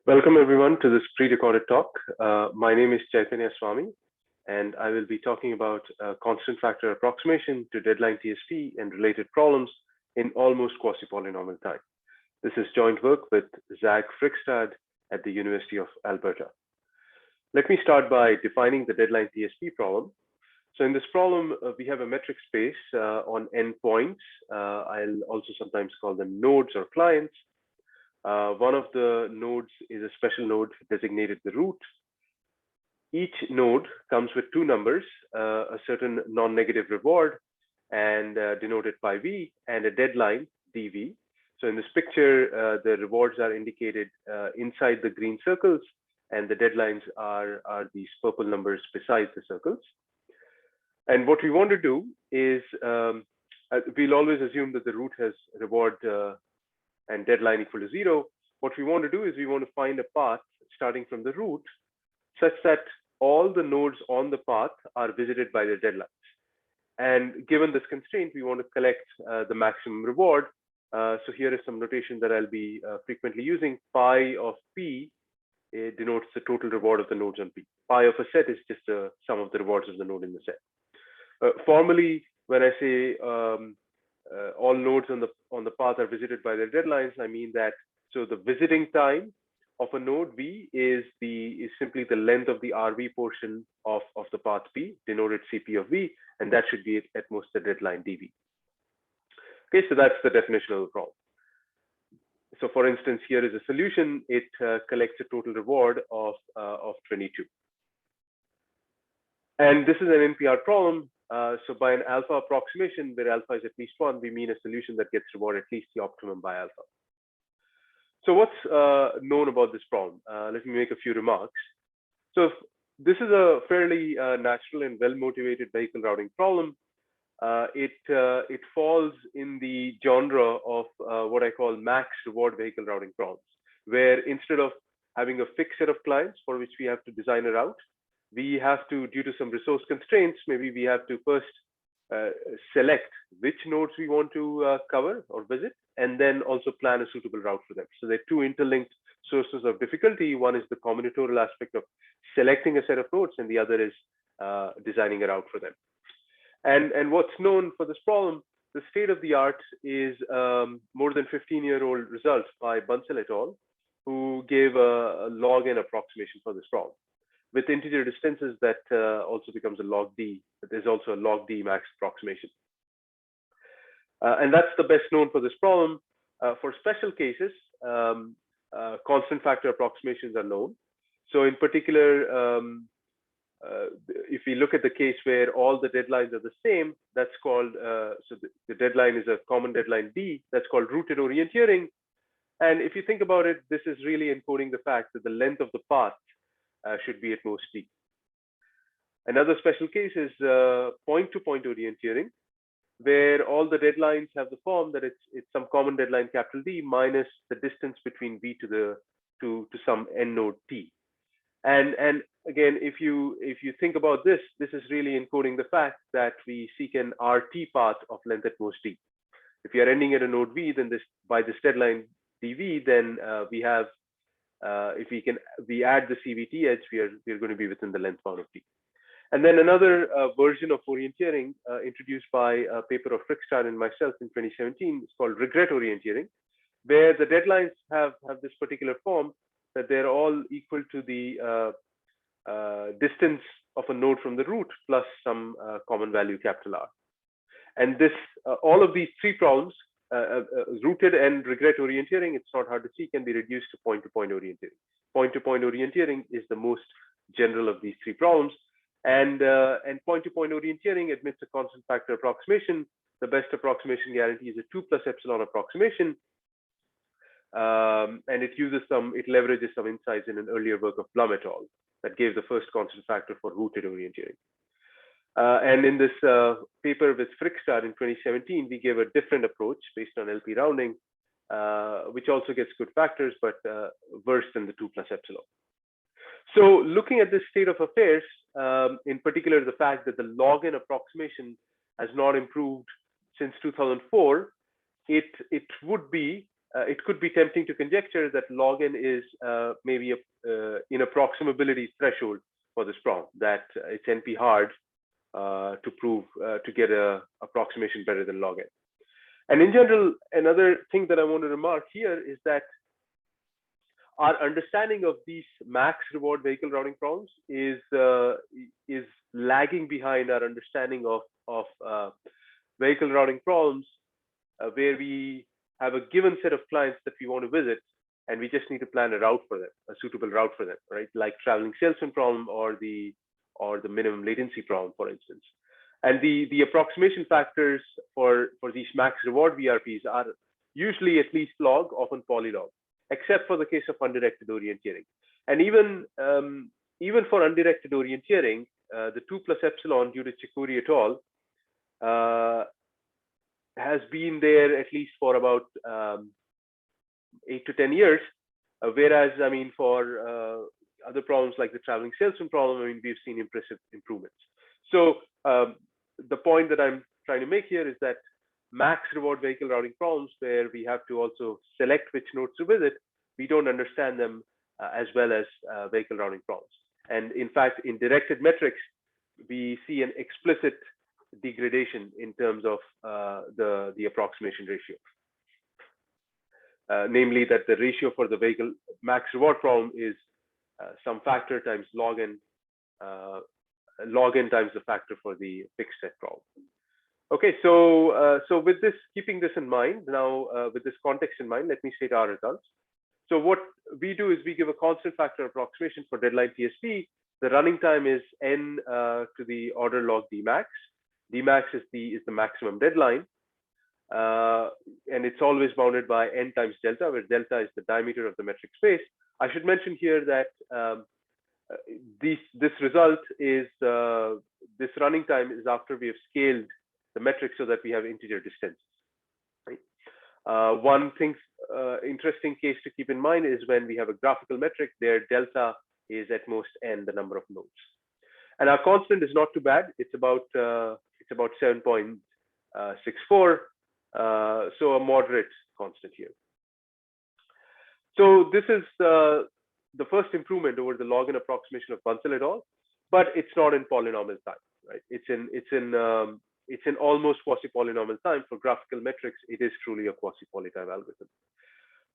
Welcome everyone to this pre-recorded talk. My name is Chaitanya Swamy, and I will be talking about constant factor approximation to deadline TSP and related problems in almost quasi-polynomial time. This is joint work with Zach Friggstad at the University of Alberta. Let me start by defining the deadline TSP problem. So in this problem, we have a metric space on n points. I'll also sometimes call them nodes or clients. One of the nodes is a special node designated the root. Each node comes with two numbers, a certain non-negative reward and denoted by V, and a deadline dV. So in this picture, the rewards are indicated inside the green circles, and the deadlines are these purple numbers beside the circles. And what we want to do is, we'll always assume that the root has reward and deadline equal to 0. What we want to do is we want to find a path starting from the root such that all the nodes on the path are visited by the deadlines. And given this constraint, we want to collect the maximum reward. So here is some notation that I'll be frequently using. Pi of P denotes the total reward of the nodes on P. Pi of a set is just the sum of the rewards of the node in the set. Formally, when I say all nodes on the path are visited by their deadlines, I mean that so the visiting time of a node V is simply the length of the RV portion of the path P, denoted CP of V, and that should be at most the deadline dV. Okay, so that's the definition of the problem. So for instance, here is a solution. It collects a total reward of 22. And this is an NPR problem. So by an alpha approximation, where alpha is at least 1, we mean a solution that gets reward at least the optimum by alpha. So what's known about this problem? Let me make a few remarks. So this is a fairly natural and well-motivated vehicle routing problem. It falls in the genre of what I call max reward vehicle routing problems, where instead of having a fixed set of clients for which we have to design a route, we have to, due to some resource constraints, maybe we have to first select which nodes we want to cover or visit, and then also plan a suitable route for them. So there are two interlinked sources of difficulty. One is the combinatorial aspect of selecting a set of nodes, and the other is designing a route for them. And what's known for this problem, the state of the art is more than 15-year-old result by Bansal et al., who gave a log n approximation for this problem. With integer distances, that also becomes a log d. But there's also a log d max approximation. And that's the best known for this problem. For special cases, constant factor approximations are known. So in particular, if we look at the case where all the deadlines are the same, that's called, so the deadline is a common deadline D, that's called rooted orienteering. And if you think about it, this is really encoding the fact that the length of the path should be at most D. Another special case is point-to-point orienteering, where all the deadlines have the form that it's some common deadline capital D minus the distance between V to some n node T. And again, if you think about this, this is really encoding the fact that we seek an RT path of length at most D. If you are ending at a node V, then by this deadline dV, then we have if we add the CVT edge, we're going to be within the length bound of T. And then another version of orienteering introduced by a paper of Friggstad and myself in 2017 is called regret orienteering, where the deadlines have this particular form that they're all equal to the distance of a node from the root plus some common value capital R. And this all of these three problems, rooted and regret orienteering, it's not hard to see, can be reduced to point-to-point orienteering. Point-to-point orienteering is the most general of these three problems. And point-to-point orienteering admits a constant factor approximation. The best approximation guarantee is a 2 plus epsilon approximation. And it leverages some insights in an earlier work of Blum et al. That gave the first constant factor for rooted orienteering. And in this paper with Friggstad in 2017, we gave a different approach based on LP rounding, which also gets good factors, but worse than the 2 plus epsilon. So looking at this state of affairs, in particular, the fact that the log n approximation has not improved since 2004, it would be it could be tempting to conjecture that log n is maybe in approximability threshold for this problem, that it's NP hard to prove to get a approximation better than log n. And in general, another thing that I want to remark here is that our understanding of these max reward vehicle routing problems is lagging behind our understanding of vehicle routing problems where we have a given set of clients that we want to visit, and we just need to plan a route for them, a suitable route for them, right? Like traveling salesman problem or the minimum latency problem, for instance. And the approximation factors for these max reward VRPs are usually at least log, often polylog, except for the case of undirected orienteering. And even for undirected orienteering, the 2 plus epsilon due to Chikouri et al. Has been there at least for about 8 to 10 years, whereas I mean for other problems like the traveling salesman problem, I mean we've seen impressive improvements. So the point that I'm trying to make here is that max reward vehicle routing problems where we have to also select which nodes to visit, we don't understand them as well as vehicle routing problems. And in fact, in directed metrics, we see an explicit degradation in terms of the approximation ratio. Namely that the ratio for the vehicle max reward problem is some factor times log n times the factor for the Friggstad problem. Okay, so with this, keeping this in mind, now with this context in mind, let me state our results. So what we do is we give a constant factor approximation for deadline TSP. The running time is n to the order log Dmax. Dmax is the maximum deadline, and it's always bounded by n times delta, where delta is the diameter of the metric space. I should mention here that this result is this running time is after we have scaled the metric so that we have integer distances. Right? One thing, interesting case to keep in mind is when we have a graphical metric, there delta is at most n, the number of nodes, and our constant is not too bad. It's about 7.64, so a moderate constant here. So this is the first improvement over the log n approximation of Bansal et al., but it's not in polynomial time, right? It's in almost quasi-polynomial time. For graphical metrics, it is truly a quasi-polytime algorithm.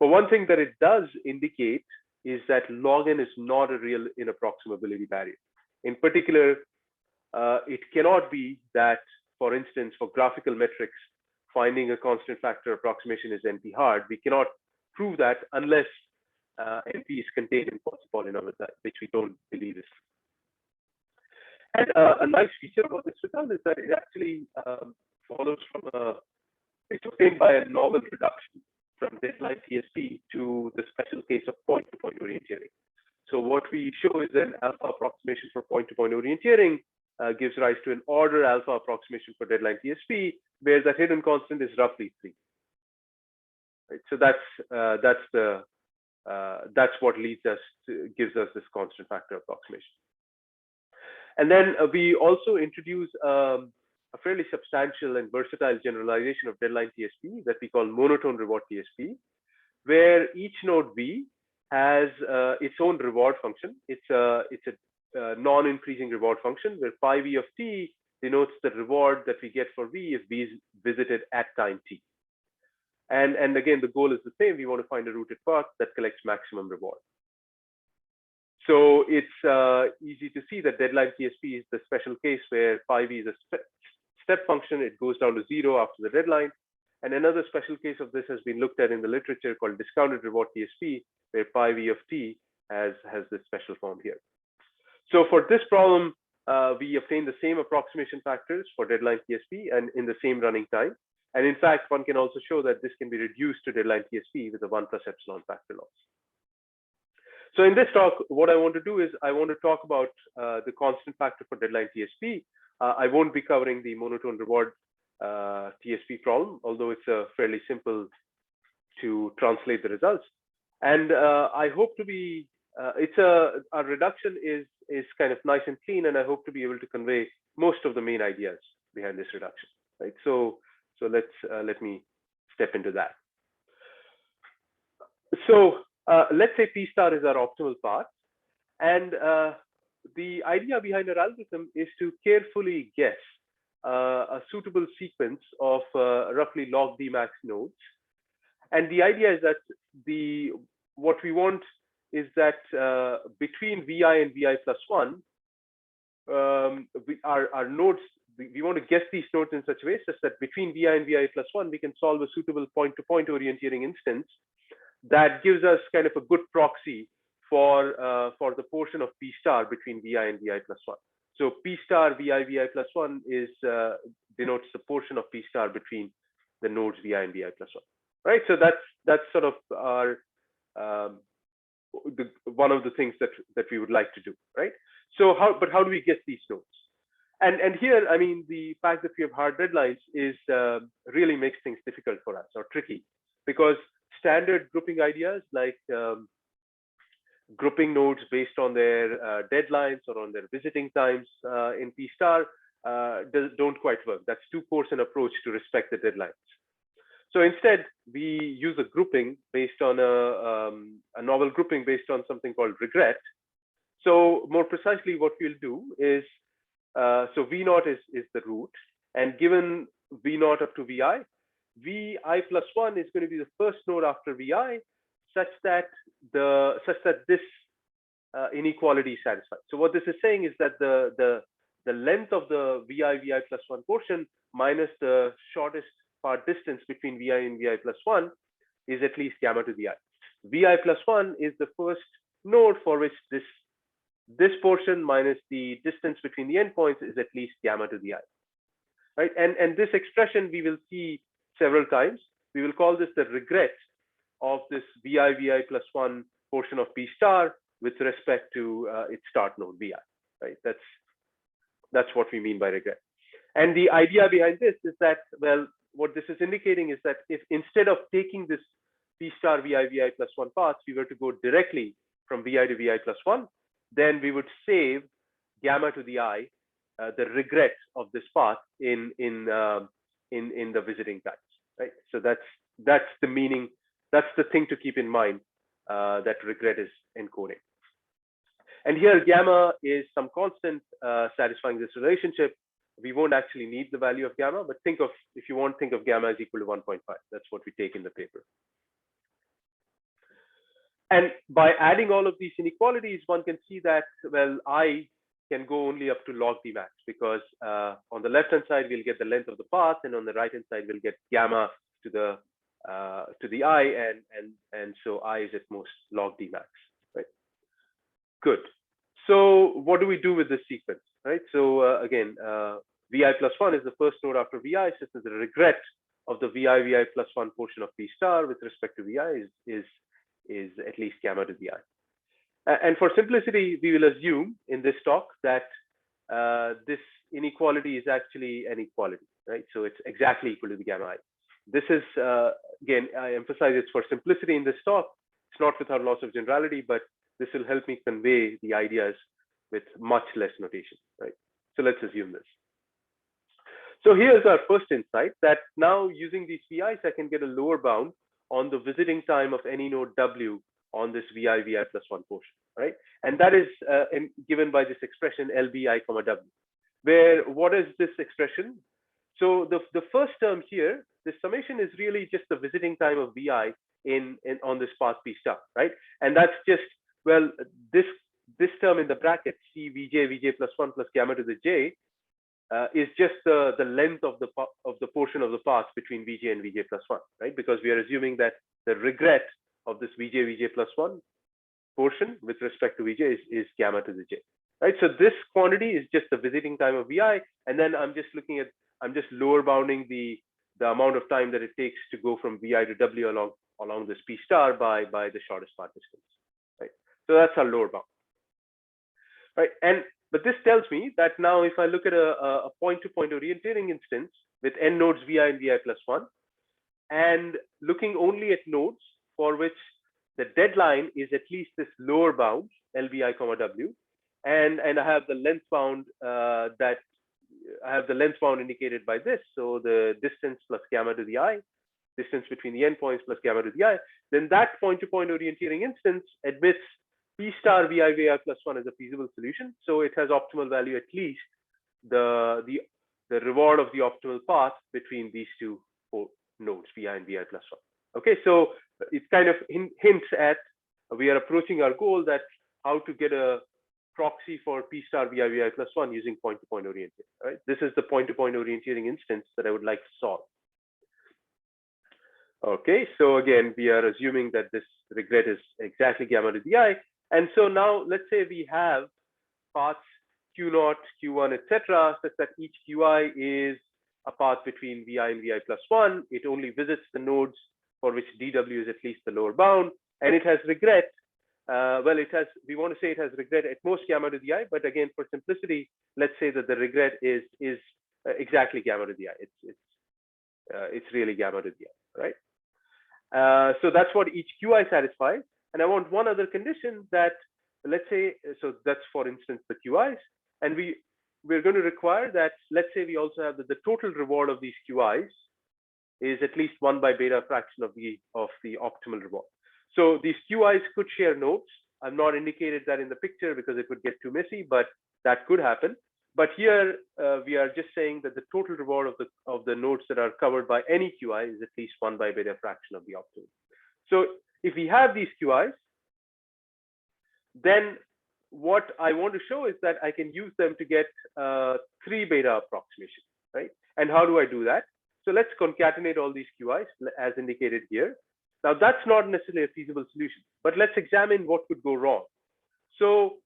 But one thing that it does indicate is that log n is not a real inapproximability barrier. In particular, it cannot be that, for instance, for graphical metrics, finding a constant factor approximation is NP hard. We cannot prove that unless NP is contained in quasi-polynomial time, which we don't believe is. And a nice feature about this result is that it actually follows from it's obtained by a novel reduction from deadline TSP to the special case of point-to-point orienteering. So what we show is an alpha approximation for point-to-point orienteering gives rise to an order alpha approximation for deadline TSP, where the hidden constant is roughly 3. Right? So that's what leads us to, gives us this constant factor approximation. And then we also introduce a fairly substantial and versatile generalization of deadline TSP that we call monotone reward TSP, where each node V has its own reward function. It's a non-increasing reward function where phi V of t denotes the reward that we get for V if V is visited at time t. And again, the goal is the same. We want to find a routed path that collects maximum reward. So it's easy to see that deadline TSP is the special case where phi V is a step function. It goes down to 0 after the deadline. And another special case of this has been looked at in the literature called discounted reward TSP, where phi V of t has this special form here. So for this problem, we obtain the same approximation factors for deadline TSP and in the same running time. And in fact, one can also show that this can be reduced to deadline TSP with a 1 plus epsilon factor loss. So in this talk, what I want to do is I want to talk about the constant factor for deadline TSP. I won't be covering the monotone reward TSP problem, although it's fairly simple to translate the results. And I hope to be, our reduction is kind of nice and clean, and I hope to be able to convey most of the main ideas behind this reduction, right? So let me step into that. So let's say P star is our optimal path. And the idea behind our algorithm is to carefully guess a suitable sequence of roughly log D max nodes. And the idea is that what we want is that between Vi and Vi plus 1, our nodes, we want to guess these nodes in such a way such that between Vi and Vi plus 1, we can solve a suitable point-to-point orienteering instance that gives us kind of a good proxy for the portion of P star between Vi and Vi plus 1. So P star Vi plus 1 is denotes the portion of P star between the nodes Vi and Vi plus 1. Right. So that's sort of our one of the things that we would like to do. Right. So how do we get these nodes? And here, I mean, the fact that we have hard deadlines is really makes things difficult for us or tricky, because standard grouping ideas like grouping nodes based on their deadlines or on their visiting times in P star don't quite work. That's too coarse an approach to respect the deadlines. So instead, we use a grouping based on a novel grouping based on something called regret. So more precisely, what we'll do is, so V0 is the root, and given V0 up to Vi plus 1 is going to be the first node after Vi, such that this inequality is satisfied. So what this is saying is that the length of the Vi plus 1 portion minus the shortest part distance between Vi and Vi plus 1 is at least gamma to the I. Vi plus 1 is the first node for which this portion minus the distance between the endpoints is at least gamma to the I. Right? And this expression we will see several times. We will call this the regret of this Vi plus 1 portion of P star with respect to its start node Vi. Right? That's what we mean by regret. And the idea behind this is that, well, what this is indicating is that if instead of taking this P star Vi plus 1 path, we were to go directly from Vi to Vi plus 1, then we would save gamma to the I, the regret of this path in the visiting times, right? So that's the meaning. That's the thing to keep in mind that regret is encoding. And here gamma is some constant satisfying this relationship. We won't actually need the value of gamma, but if you want, think of gamma as equal to 1.5. That's what we take in the paper. And by adding all of these inequalities, one can see that, well, I can go only up to log D max, because on the left-hand side, we'll get the length of the path, and on the right-hand side, we'll get gamma to the I, and so I is at most log D max, right? Good. So what do we do with this sequence, right? So again, Vi plus 1 is the first node after Vi, so the regret of the Vi plus 1 portion of P star with respect to Vi is at least gamma to the I. And for simplicity, we will assume in this talk that this inequality is actually an equality, right? So it's exactly equal to the gamma I. This is, again, I emphasize it's for simplicity in this talk. It's not without loss of generality, but this will help me convey the ideas with much less notation, right? So let's assume this. So here's our first insight, that now using these VIs, I can get a lower bound on the visiting time of any node W on this Vi plus 1 portion, right? And that is given by this expression LBI, W, where what is this expression? So the first term here, the summation is really just the visiting time of Vi on this path P star, right? And that's just, well, this term in the bracket C Vj plus 1 plus gamma to the j is just the length of the portion of the path between Vj and Vj plus 1, right? Because we are assuming that the regret of this Vj plus 1 portion with respect to Vj is gamma to the j, right? So this quantity is just the visiting time of Vi, and then I'm just lower bounding the amount of time that it takes to go from Vi to W along this P star by the shortest path distance, right? So that's our lower bound, right? But this tells me that now if I look at a point-to-point orienteering instance with n nodes Vi and Vi plus 1, and looking only at nodes for which the deadline is at least this lower bound LBI, W, and I have the length bound indicated by this, so the distance plus gamma to the I, distance between the endpoints plus gamma to the I, then that point-to-point orienteering instance admits P star VI plus 1 as a feasible solution. So it has optimal value, at least the reward of the optimal path between these two nodes, VI and VI plus 1. Okay, so it kind of hints at we are approaching our goal, that how to get a proxy for P star VI plus 1 using point-to-point orienteering. Right? This is the point-to-point orienteering instance that I would like to solve. Okay, so again, we are assuming that this regret is exactly gamma to the I. And so now let's say we have paths Q0, Q1, etc., such that each QI is a path between VI and VI plus 1. It only visits the nodes for which DW is at least the lower bound, and it has regret. Well, it has, we want to say it has regret at most gamma to the I, but again, for simplicity, let's say that the regret is exactly gamma to the I. It's really gamma to the I, right? So that's what each QI satisfies. And I want one other condition that, let's say, so that's for instance the QIs, and we're going to require that, let's say we also have that the total reward of these QIs is at least 1 by beta fraction of the optimal reward. So these QIs could share nodes. I've not indicated that in the picture because it would get too messy, but that could happen. But here we are just saying that the total reward of the nodes that are covered by any QI is at least 1 by beta fraction of the optimal. So if we have these QIs, then what I want to show is that I can use them to get 3 beta approximation, right? And how do I do that? So let's concatenate all these QIs as indicated here. Now that's not necessarily a feasible solution, but let's examine what could go wrong. So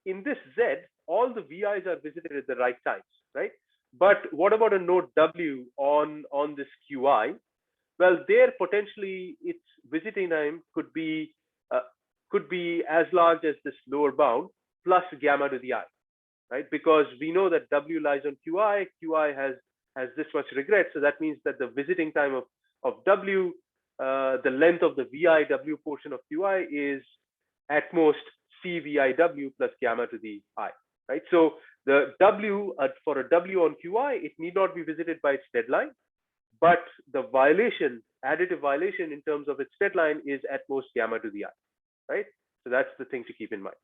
in this Z, all the VIs are visited at the right times, right? But what about a node W on this QI? Well, there potentially its visiting time could be as large as this lower bound plus gamma to the I, right? Because we know that W lies on QI, QI has this much regret, so that means that the visiting time of W, the length of the VIW portion of QI is at most CVIW plus gamma to the I, right? So the W for a W on QI, it need not be visited by its deadline, but the violation, additive violation in terms of its deadline is at most gamma to the I, right? So that's the thing to keep in mind,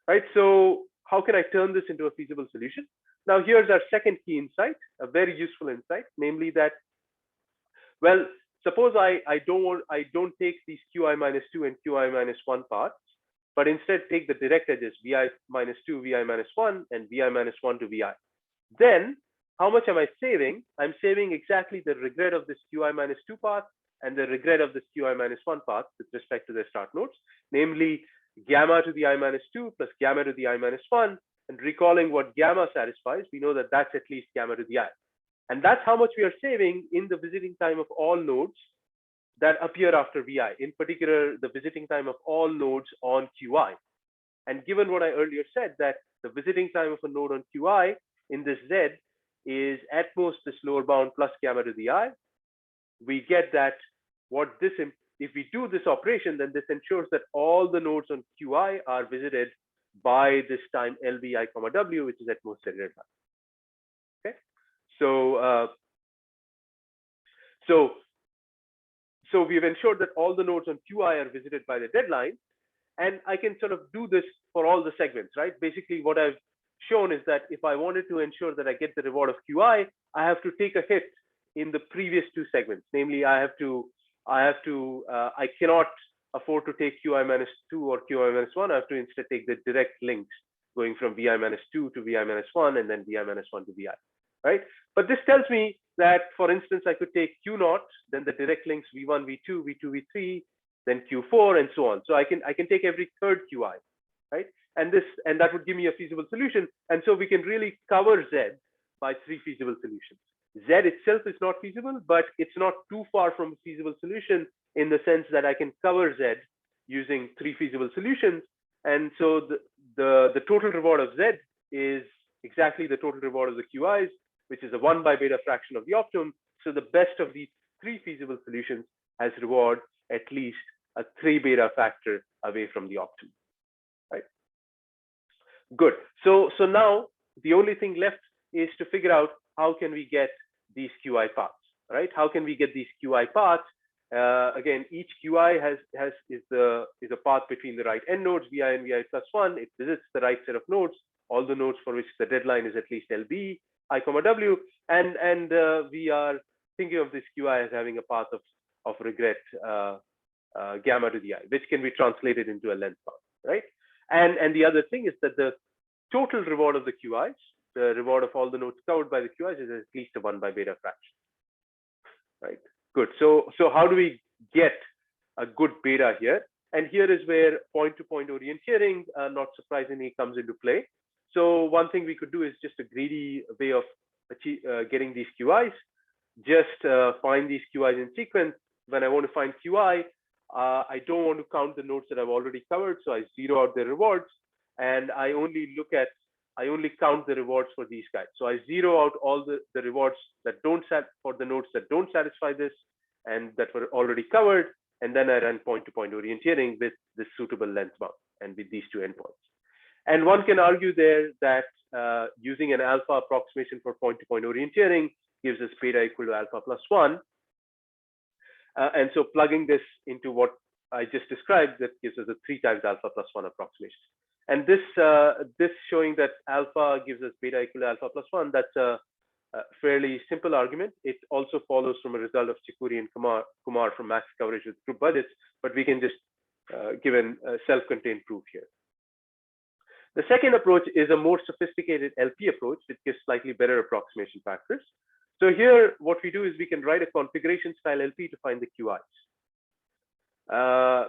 right? So how can I turn this into a feasible solution? Now here's our second key insight, a very useful insight, namely that, well, suppose I don't take these QI minus 2 and QI minus 1 paths, but instead take the direct edges VI minus 2, VI minus 1, and VI minus 1 to VI. Then how much am I saving? I'm saving exactly the regret of this QI minus 2 path and the regret of this QI minus 1 path with respect to their start nodes, namely gamma to the I minus 2 plus gamma to the I minus 1. And recalling what gamma satisfies, we know that that's at least gamma to the I. And that's how much we are saving in the visiting time of all nodes that appear after VI, in particular, the visiting time of all nodes on QI. And given what I earlier said, that the visiting time of a node on QI in this Z is at most this lower bound plus gamma to the I, we get that if we do this operation, then this ensures that all the nodes on QI are visited by this time LVI comma W, which is at most the deadline. Okay, so we've ensured that all the nodes on QI are visited by the deadline, and I can sort of do this for all the segments, right? Basically, what I've shown is that if I wanted to ensure that I get the reward of QI, I have to take a hit in the previous two segments. Namely, I cannot afford to take QI minus 2 or QI minus 1. I have to instead take the direct links going from VI minus 2 to VI minus 1 and then VI minus 1 to VI, right? But this tells me that, for instance, I could take Q0, then the direct links V1, V2, V2, V3, then Q4, and so on. So I can take every third QI, right? And that would give me a feasible solution. And so we can really cover Z by 3 feasible solutions. Z itself is not feasible, but it's not too far from a feasible solution in the sense that I can cover Z using 3 feasible solutions. And so the total reward of Z is exactly the total reward of the QIs, which is a 1 by beta fraction of the optimum. So the best of these 3 feasible solutions has reward at least a 3 beta factor away from the optimum, right? Good. So now the only thing left is to figure out how can we get these QI paths. right? How can we get these QI paths? Again, each QI is a path between the right end nodes, vi and vi plus 1. It visits the right set of nodes, all the nodes for which the deadline is at least LB, I comma W, and we are thinking of this QI as having a path of regret gamma to the I, which can be translated into a length path, right? And the other thing is that the total reward of the QIs, the reward of all the nodes covered by the QIs, is at least a 1 by beta fraction, right? Good. So how do we get a good beta here? And here is where point-to-point orienteering, not surprisingly, comes into play. So one thing we could do is just a greedy way of getting these QIs. Just find these QIs in sequence. When I want to find QI, I don't want to count the nodes that I've already covered, so I zero out the rewards, and I only count the rewards for these guys. So I zero out all the rewards that don't for the nodes that don't satisfy this and that were already covered, and then I run point-to-point orienteering with this suitable length bound and with these two endpoints. And one can argue there that using an alpha approximation for point-to-point orienteering gives us beta equal to alpha plus 1. And so plugging this into what I just described, that gives us a 3 times alpha plus 1 approximation. And this showing that alpha gives us beta equal to alpha plus 1, that's a fairly simple argument. It also follows from a result of Chakuri and Kumar from max coverage with group budgets, but we can just give a self-contained proof here. The second approach is a more sophisticated LP approach, which gives slightly better approximation factors. So here, what we do is we can write a configuration style LP to find the QIs,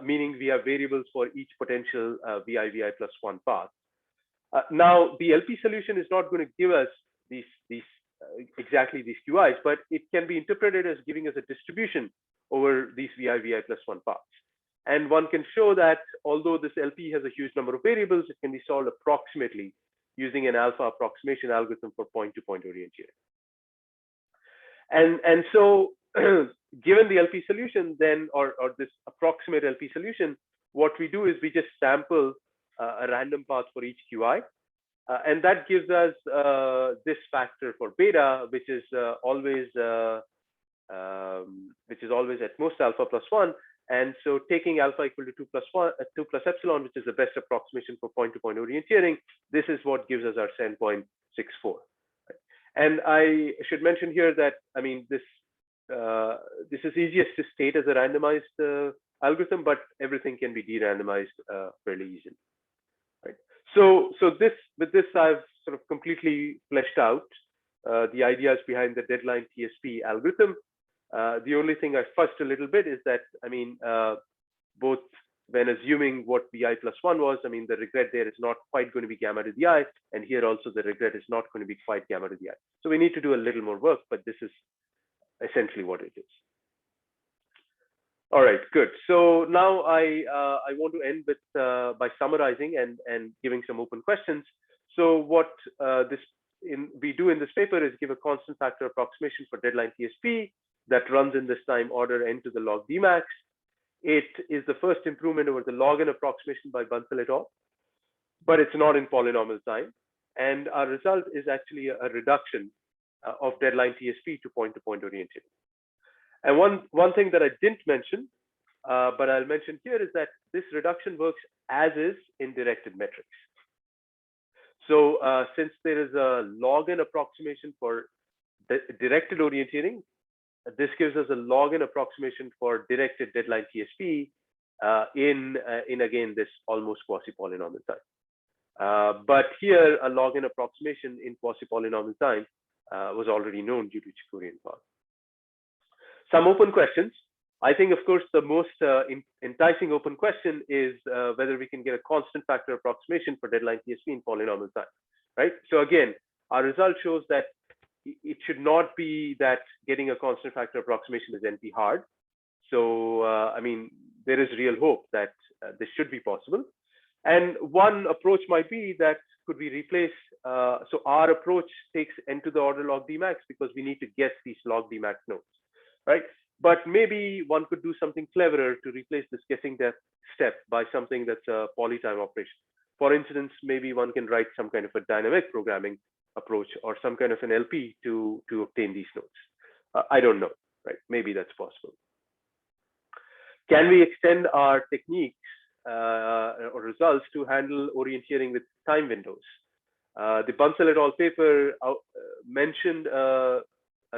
meaning we have variables for each potential vi plus 1 path. Now, the LP solution is not going to give us exactly these QIs, but it can be interpreted as giving us a distribution over these vi plus 1 paths. And one can show that although this LP has a huge number of variables, it can be solved approximately using an alpha approximation algorithm for point-to-point orienteering. And so given the LP solution then, or this approximate LP solution, what we do is we just sample a random path for each QI. And that gives us this factor for beta, which is always at most alpha plus 1. And so taking alpha equal to 2 plus epsilon, which is the best approximation for point-to-point orienteering, this is what gives us our 7.64. And I should mention here that, I mean, this is easiest to state as a randomized algorithm, but everything can be de-randomized fairly easily. Right. So with this, I've sort of completely fleshed out the ideas behind the deadline TSP algorithm. The only thing I fussed a little bit is that, I mean, both when assuming what vi plus 1 was, I mean, the regret there is not quite going to be gamma to the I, and here also the regret is not going to be quite gamma to the I. So we need to do a little more work, but this is essentially what it is. All right, good. So now I want to end with by summarizing and giving some open questions. So what we do in this paper is give a constant factor approximation for deadline TSP that runs in this time order n to the log d max. It is the first improvement over the log n approximation by Bansal et al, but it's not in polynomial time. And our result is actually a reduction of deadline TSP to point-to-point orienteering. And one thing that I didn't mention, but I'll mention here, is that this reduction works as is in directed metrics. So since there is a log n approximation for directed orienteering, this gives us a log n approximation for directed deadline TSP in again this almost quasi-polynomial time. But here a log n approximation in quasi-polynomial time was already known due to Chakuri and Kumar. Some open questions. I think, of course, the most enticing open question is whether we can get a constant factor approximation for deadline TSP in polynomial time, right? So again, our result shows that it should not be that getting a constant factor approximation is NP hard. So, I mean, there is real hope that this should be possible. And one approach might be that could we replace, so our approach takes n to the order log d max because we need to guess these log d max nodes, right? But maybe one could do something cleverer to replace this guessing depth step by something that's a polytime operation. For instance, maybe one can write some kind of a dynamic programming approach or some kind of an LP to obtain these nodes. I don't know. right? Maybe that's possible. Can we extend our techniques or results to handle orienteering with time windows? The Bansal et al. Paper mentioned a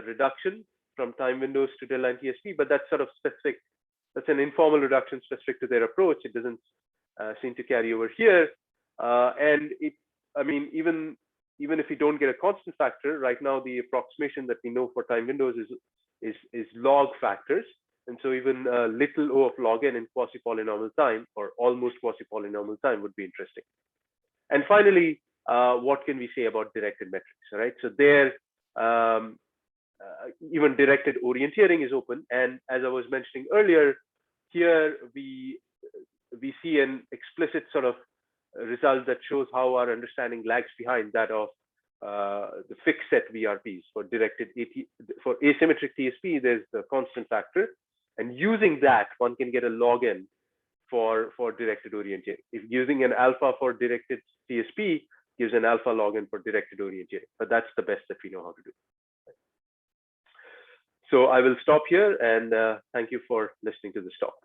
reduction from time windows to deadline TSP, but that's sort of specific. That's an informal reduction specific to their approach. It doesn't seem to carry over here. And I mean, even if we don't get a constant factor, right now the approximation that we know for time windows is log factors. And so even little o of log n in quasi-polynomial time or almost quasi-polynomial time would be interesting. And finally, what can we say about directed metrics, right? So there, even directed orienteering is open. And as I was mentioning earlier, here we see an explicit sort of result that shows how our understanding lags behind that of the fixed set VRPs. For directed for asymmetric TSP, there's the constant factor, and using that one can get a log n for directed orienteering. If using an alpha for directed TSP gives an alpha log n for directed orienteering, but that's the best that we know how to do. So I will stop here, and thank you for listening to this talk.